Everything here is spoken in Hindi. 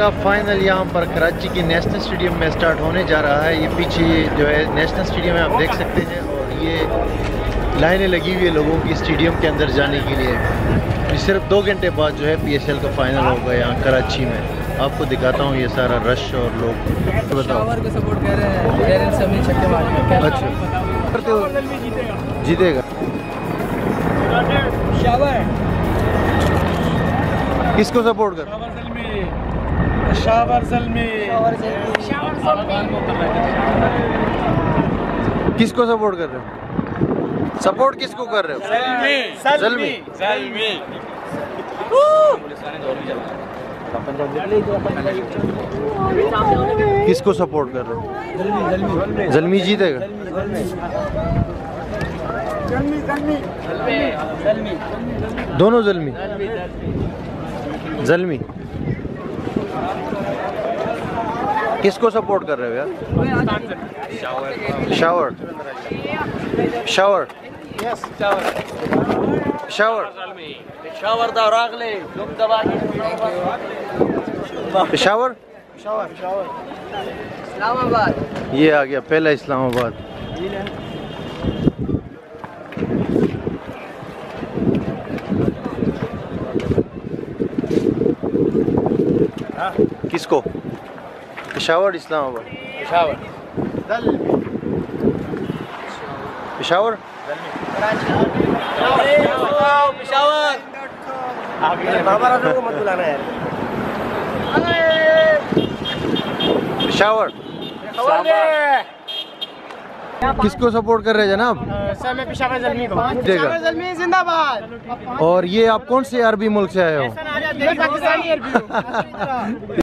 का फाइनल यहाँ पर कराची की नेशनल स्टेडियम में स्टार्ट होने जा रहा है। ये पीछे जो है नेशनल स्टेडियम है, आप देख सकते हैं। और ये लाइनें लगी हुई है लोगों की स्टेडियम के अंदर जाने के लिए। सिर्फ 2 घंटे बाद जो है PSL का फाइनल होगा यहाँ कराची में। आपको दिखाता हूँ ये सारा रश और लोग। बताओ को सपोर्ट कर रहे हैं। अच्छा करते हो जीतेगा। किसको सपोर्ट कर? किसको सपोर्ट कर रहे हो? सपोर्ट किसको कर रहे हो? ज़ल्मी। किसको सपोर्ट कर रहे हो? ज़ल्मी जीतेगा। दोनों ज़ल्मी। ज़ल्मी किसको सपोर्ट कर रहे हो यार? Shower shower shower shower Islamabad. ये आ गया पहला इस्लामाबाद। किसको? पेशावर इस्लामाबाद। पेशावर पेशावर। किसको सपोर्ट कर रहे हैं जनाब? सर मैं पेशावर ज़ल्मी को। जिंदाबाद। और ये आप कौन से अरबी मुल्क से आए हो? पाकिस्तानी अरबी।